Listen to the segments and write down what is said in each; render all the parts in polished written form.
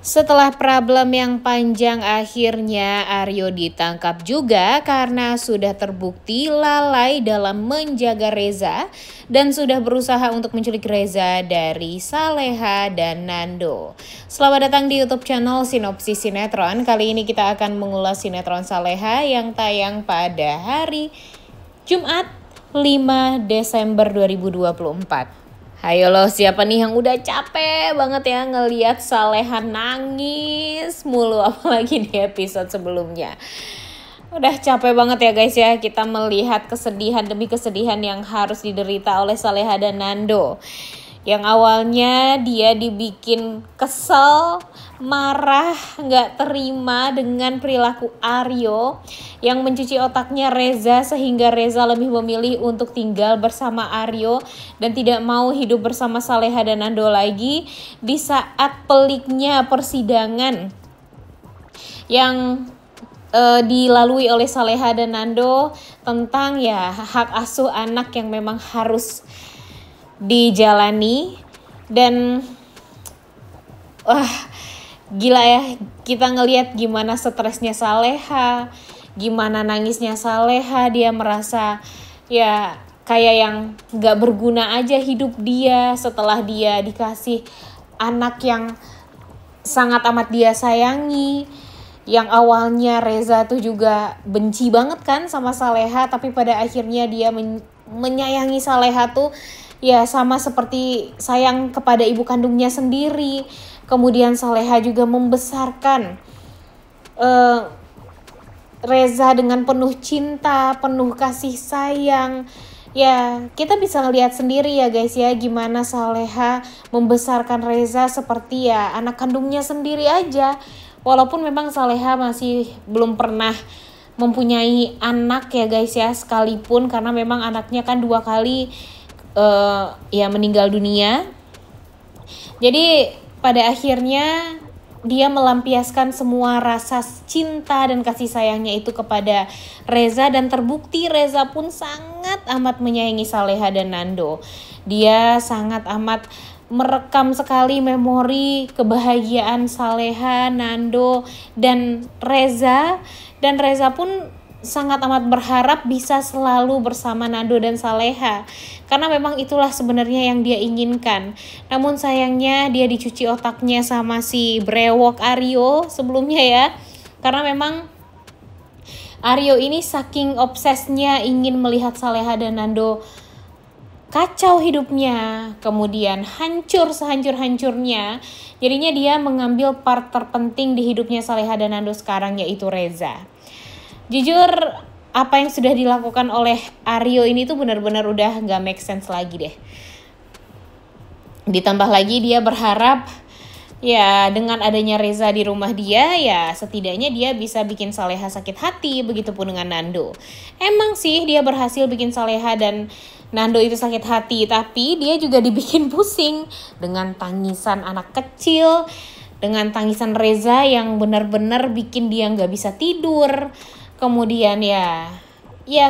Setelah problem yang panjang, akhirnya Aryo ditangkap juga karena sudah terbukti lalai dalam menjaga Reza dan sudah berusaha untuk menculik Reza dari Saleha dan Nando. Selamat datang di YouTube channel Sinopsis Sinetron. Kali ini kita akan mengulas sinetron Saleha yang tayang pada hari Jumat 5 Desember 2024. Hayo loh, siapa nih yang udah capek banget ya ngelihat Saleha nangis mulu, apalagi di episode sebelumnya. Udah capek banget ya guys ya, kita melihat kesedihan demi kesedihan yang harus diderita oleh Saleha dan Nando. Yang awalnya dia dibikin kesel, marah, gak terima dengan perilaku Aryo yang mencuci otaknya Reza sehingga Reza lebih memilih untuk tinggal bersama Aryo dan tidak mau hidup bersama Saleha dan Nando lagi. Di saat peliknya persidangan yang dilalui oleh Saleha dan Nando tentang ya hak asuh anak yang memang harus dijalani. Dan gila ya, kita ngelihat gimana stresnya Saleha, gimana nangisnya Saleha. Dia merasa ya kayak yang gak berguna aja hidup dia setelah dia dikasih anak yang sangat amat dia sayangi. Yang awalnya Reza tuh juga benci banget kan sama Saleha, tapi pada akhirnya dia menyayangi Saleha tuh ya sama seperti sayang kepada ibu kandungnya sendiri. Kemudian Saleha juga membesarkan Reza dengan penuh cinta, penuh kasih sayang. Ya, kita bisa ngelihat sendiri ya guys ya, gimana Saleha membesarkan Reza seperti ya anak kandungnya sendiri aja. Walaupun memang Saleha masih belum pernah mempunyai anak ya guys ya, sekalipun karena memang anaknya kan 2 kali ya meninggal dunia. Jadi pada akhirnya dia melampiaskan semua rasa cinta dan kasih sayangnya itu kepada Reza, dan terbukti Reza pun sangat amat menyayangi Saleha dan Nando. Dia sangat amat merekam sekali memori kebahagiaan Saleha, Nando, dan Reza pun sangat amat berharap bisa selalu bersama Nando dan Saleha, karena memang itulah sebenarnya yang dia inginkan. Namun sayangnya dia dicuci otaknya sama si brewok Aryo sebelumnya ya, karena memang Aryo ini saking obsesnya ingin melihat Saleha dan Nando kacau hidupnya, kemudian hancur sehancur-hancurnya. Jadinya dia mengambil part terpenting di hidupnya Saleha dan Nando sekarang, yaitu Reza. Jujur, apa yang sudah dilakukan oleh Aryo ini tuh benar-benar udah gak make sense lagi deh. Ditambah lagi dia berharap ya dengan adanya Reza di rumah dia, ya setidaknya dia bisa bikin Saleha sakit hati. Begitupun dengan Nando. Emang sih dia berhasil bikin Saleha dan Nando itu sakit hati, tapi dia juga dibikin pusing dengan tangisan anak kecil, dengan tangisan Reza yang benar-benar bikin dia gak bisa tidur. Kemudian ya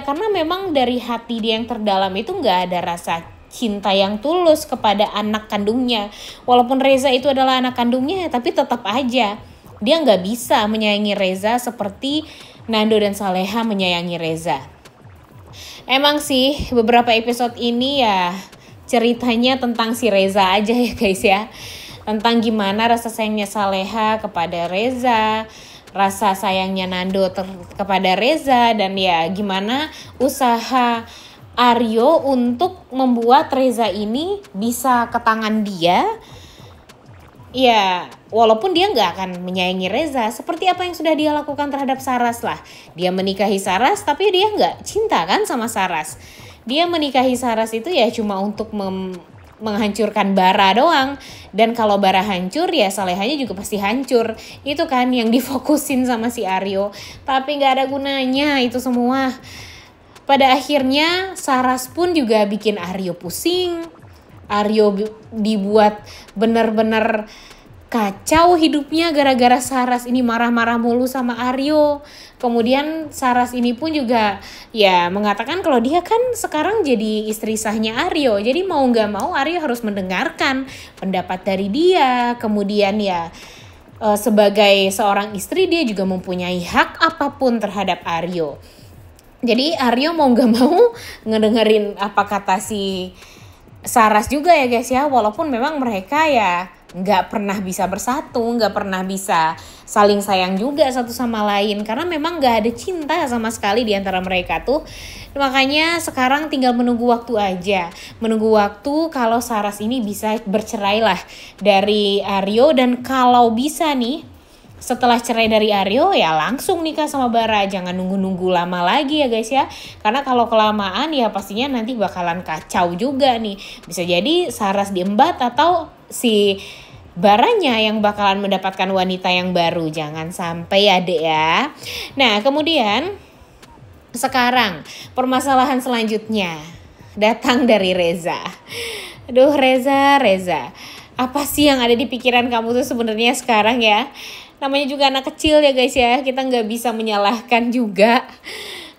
karena memang dari hati dia yang terdalam itu gak ada rasa cinta yang tulus kepada anak kandungnya. Walaupun Reza itu adalah anak kandungnya, tapi tetap aja dia gak bisa menyayangi Reza seperti Nando dan Saleha menyayangi Reza. Emang sih beberapa episode ini ya ceritanya tentang si Reza aja ya guys ya. Tentang gimana rasa sayangnya Saleha kepada Reza, rasa sayangnya Nando kepada Reza, dan ya gimana usaha Aryo untuk membuat Reza ini bisa ke tangan dia. Ya walaupun dia gak akan menyayangi Reza seperti apa yang sudah dia lakukan terhadap Saras lah. Dia menikahi Saras tapi dia gak cinta kan sama Saras. Dia menikahi Saras itu ya cuma untuk menghancurkan Bara doang. Dan kalau Bara hancur ya Salehanya juga pasti hancur. Itu kan yang difokusin sama si Aryo. Tapi gak ada gunanya itu semua. Pada akhirnya Saras pun juga bikin Aryo pusing. Aryo dibuat benar-benar kacau hidupnya gara-gara Saras ini marah-marah mulu sama Aryo. Kemudian Saras ini pun juga ya mengatakan kalau dia kan sekarang jadi istri sahnya Aryo. Jadi mau gak mau Aryo harus mendengarkan pendapat dari dia. Kemudian ya sebagai seorang istri dia juga mempunyai hak apapun terhadap Aryo. Jadi Aryo mau gak mau ngedengerin apa kata si Saras juga ya guys ya, walaupun memang mereka ya nggak pernah bisa bersatu, nggak pernah bisa saling sayang juga satu sama lain, karena memang nggak ada cinta sama sekali di antara mereka tuh. Makanya sekarang tinggal menunggu waktu aja, menunggu waktu kalau Saras ini bisa bercerai lah dari Aryo, dan kalau bisa nih setelah cerai dari Aryo ya langsung nikah sama Bara, jangan nunggu-nunggu lama lagi ya guys ya, karena kalau kelamaan ya pastinya nanti bakalan kacau juga nih, bisa jadi Saras diembat atau si Baranya yang bakalan mendapatkan wanita yang baru, jangan sampai ya dek ya. Nah kemudian sekarang permasalahan selanjutnya datang dari Reza. Aduh Reza, apa sih yang ada di pikiran kamu tuh sebenarnya sekarang ya? Namanya juga anak kecil ya guys ya, kita nggak bisa menyalahkan juga.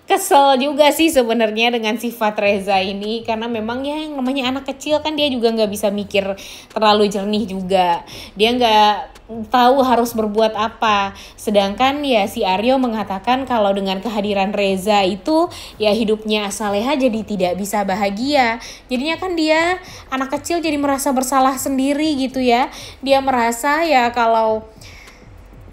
Kesel juga sih sebenarnya dengan sifat Reza ini, karena memang ya yang namanya anak kecil kan dia juga nggak bisa mikir terlalu jernih juga. Dia nggak tahu harus berbuat apa. Sedangkan ya si Aryo mengatakan kalau dengan kehadiran Reza itu ya hidupnya Saleha jadi tidak bisa bahagia. Jadinya kan dia anak kecil jadi merasa bersalah sendiri gitu ya. Dia merasa ya kalau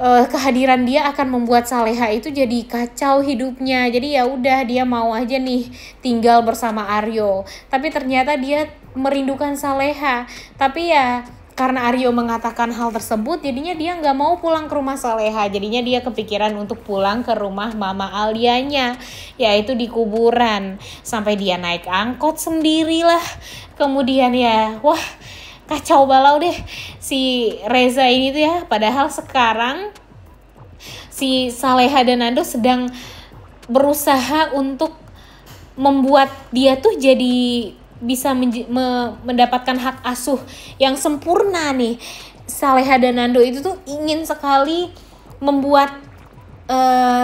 kehadiran dia akan membuat Saleha itu jadi kacau hidupnya. Jadi ya udah dia mau aja nih tinggal bersama Aryo. Tapi ternyata dia merindukan Saleha. Tapi ya karena Aryo mengatakan hal tersebut, jadinya dia nggak mau pulang ke rumah Saleha. Jadinya dia kepikiran untuk pulang ke rumah Mama Alianya, yaitu di kuburan. Sampai dia naik angkot sendirilah. Kemudian ya, wah kacau balau deh si Reza ini tuh ya. Padahal sekarang si Saleha dan Nando sedang berusaha untuk membuat dia tuh jadi bisa mendapatkan hak asuh yang sempurna nih. Saleha dan Nando itu tuh ingin sekali membuat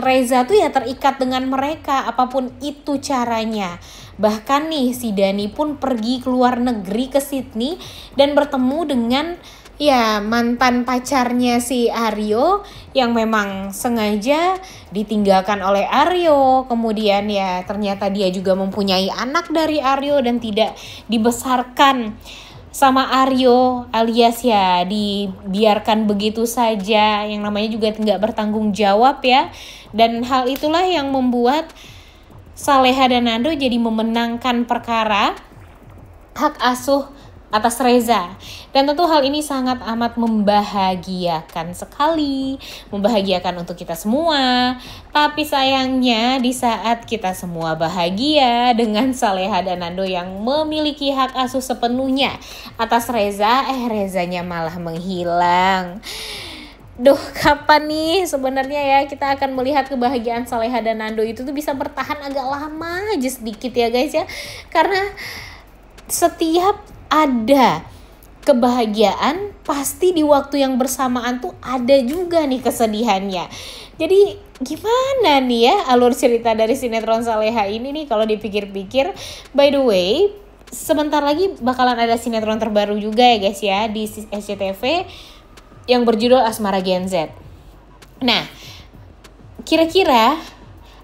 Reza tuh ya terikat dengan mereka apapun itu caranya. Bahkan nih si Dani pun pergi ke luar negeri ke Sydney dan bertemu dengan ya mantan pacarnya si Aryo yang memang sengaja ditinggalkan oleh Aryo. Kemudian ya ternyata dia juga mempunyai anak dari Aryo dan tidak dibesarkan sama Aryo, alias ya dibiarkan begitu saja, yang namanya juga nggak bertanggung jawab ya. Dan hal itulah yang membuat Saleha dan Nando jadi memenangkan perkara hak asuh atas Reza. Dan tentu hal ini sangat amat membahagiakan sekali, membahagiakan untuk kita semua. Tapi sayangnya di saat kita semua bahagia dengan Saleha dan Nando yang memiliki hak asuh sepenuhnya atas Reza, Rezanya malah menghilang. Duh, kapan nih sebenarnya ya kita akan melihat kebahagiaan Saleha dan Nando itu tuh bisa bertahan agak lama aja sedikit ya guys ya. Karena setiap ada kebahagiaan pasti di waktu yang bersamaan tuh ada juga nih kesedihannya. Jadi gimana nih ya alur cerita dari sinetron Saleha ini nih kalau dipikir-pikir. By the way, sebentar lagi bakalan ada sinetron terbaru juga ya guys ya di SCTV yang berjudul Asmara Gen Z. Nah, kira-kira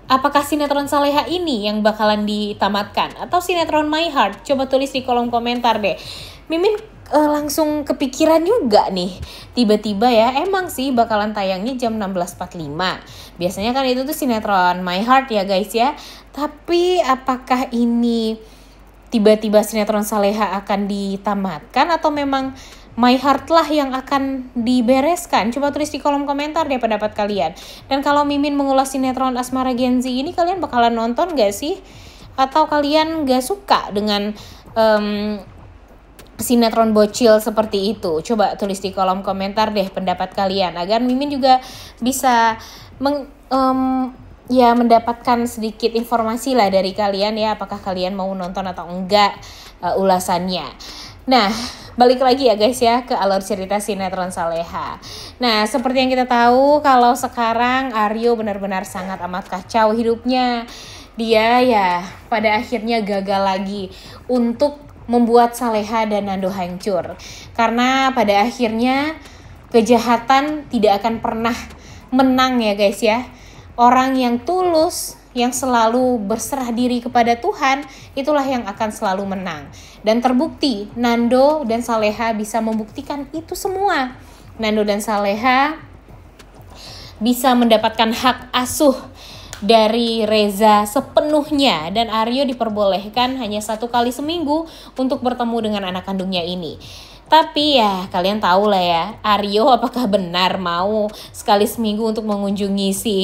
apakah sinetron Saleha ini yang bakalan ditamatkan atau sinetron My Heart? Coba tulis di kolom komentar deh. Mimin langsung kepikiran juga nih. Tiba-tiba ya, emang sih bakalan tayangnya jam 16.45. Biasanya kan itu tuh sinetron My Heart ya guys ya. Tapi apakah ini tiba-tiba sinetron Saleha akan ditamatkan atau memang My Heart lah yang akan dibereskan? Coba tulis di kolom komentar deh pendapat kalian. Dan kalau Mimin mengulas sinetron Asmara Gen Z ini, kalian bakalan nonton gak sih? Atau kalian gak suka dengan sinetron bocil seperti itu? Coba tulis di kolom komentar deh pendapat kalian, agar Mimin juga bisa mendapatkan sedikit informasi lah dari kalian ya, apakah kalian mau nonton atau enggak ulasannya. Nah, balik lagi ya guys ya ke alur cerita sinetron Saleha. Nah, seperti yang kita tahu kalau sekarang Aryo benar-benar sangat amat kacau hidupnya. Dia ya pada akhirnya gagal lagi untuk membuat Saleha dan Nando hancur. Karena pada akhirnya kejahatan tidak akan pernah menang ya guys ya. Orang yang tulus, yang selalu berserah diri kepada Tuhan, itulah yang akan selalu menang. Dan terbukti Nando dan Saleha bisa membuktikan itu semua. Nando dan Saleha bisa mendapatkan hak asuh dari Reza sepenuhnya, dan Aryo diperbolehkan hanya 1 kali seminggu untuk bertemu dengan anak kandungnya ini. Tapi ya kalian tahu lah ya, Aryo apakah benar mau sekali seminggu untuk mengunjungi si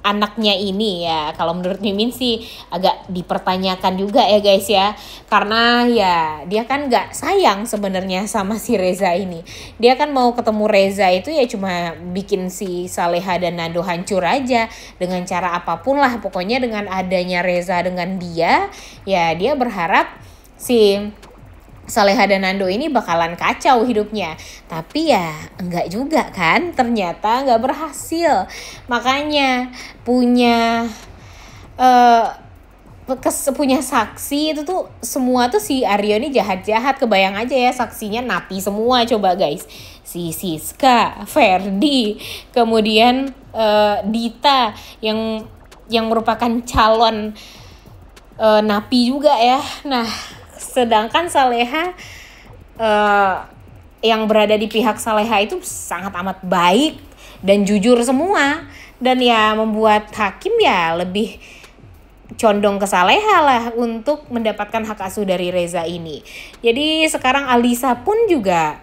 anaknya ini ya. Kalau menurut Mimin sih agak dipertanyakan juga ya guys ya, karena ya dia kan gak sayang sebenarnya sama si Reza ini. Dia kan mau ketemu Reza itu ya cuma bikin si Saleha dan Nando hancur aja dengan cara apapun lah. Pokoknya dengan adanya Reza dengan dia, ya dia berharap si Saleha dan Nando ini bakalan kacau hidupnya. Tapi ya enggak juga kan, ternyata enggak berhasil. Makanya punya saksi itu tuh semua tuh si Aryo ini jahat-jahat. Kebayang aja ya, saksinya napi semua coba guys. Si Siska, Ferdi, kemudian Dita yang merupakan calon napi juga ya. Nah, sedangkan Saleha yang berada di pihak Saleha itu sangat amat baik dan jujur semua. Dan ya membuat hakim ya lebih condong ke Saleha lah untuk mendapatkan hak asuh dari Reza ini. Jadi sekarang Alisa pun juga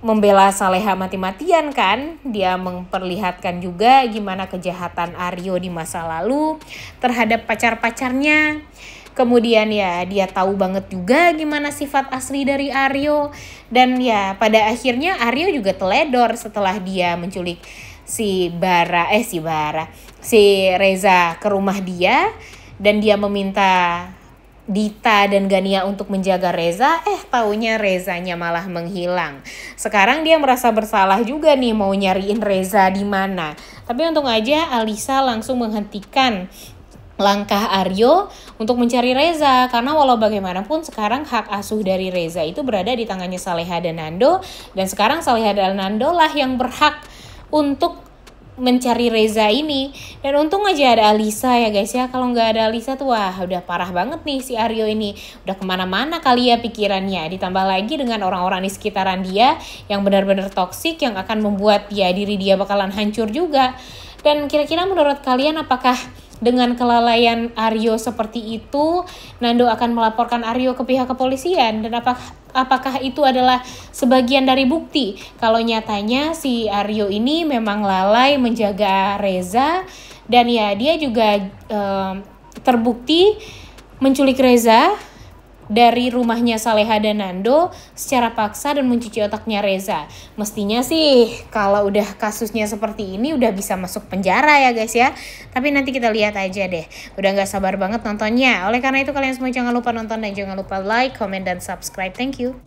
membela Saleha mati-matian kan. Dia memperlihatkan juga gimana kejahatan Aryo di masa lalu terhadap pacar-pacarnya. Kemudian ya dia tahu banget juga gimana sifat asli dari Aryo. Dan ya pada akhirnya Aryo juga teledor setelah dia menculik si Reza ke rumah dia. Dan dia meminta Dita dan Gania untuk menjaga Reza. Taunya Rezanya malah menghilang. Sekarang dia merasa bersalah juga nih mau nyariin Reza di mana. Tapi untung aja Alisa langsung menghentikan langkah Aryo untuk mencari Reza, karena walau bagaimanapun sekarang hak asuh dari Reza itu berada di tangannya Saleha dan Nando, dan sekarang Saleha dan Nando lah yang berhak untuk mencari Reza ini. Dan untung aja ada Alisa ya guys ya. Kalau nggak ada Alisa tuh wah udah parah banget nih si Aryo ini, udah kemana-mana kali ya pikirannya. Ditambah lagi dengan orang-orang di sekitaran dia yang benar-benar toksik, yang akan membuat ya diri dia bakalan hancur juga. Dan kira-kira menurut kalian apakah dengan kelalaian Aryo seperti itu, Nando akan melaporkan Aryo ke pihak kepolisian? Dan apakah itu adalah sebagian dari bukti kalau nyatanya si Aryo ini memang lalai menjaga Reza, dan ya dia juga terbukti menculik Reza dari rumahnya Saleha dan Nando secara paksa dan mencuci otaknya Reza. Mestinya sih kalau udah kasusnya seperti ini udah bisa masuk penjara ya guys ya. Tapi nanti kita lihat aja deh. Udah gak sabar banget nontonnya. Oleh karena itu kalian semua jangan lupa nonton dan jangan lupa like, comment, dan subscribe. Thank you.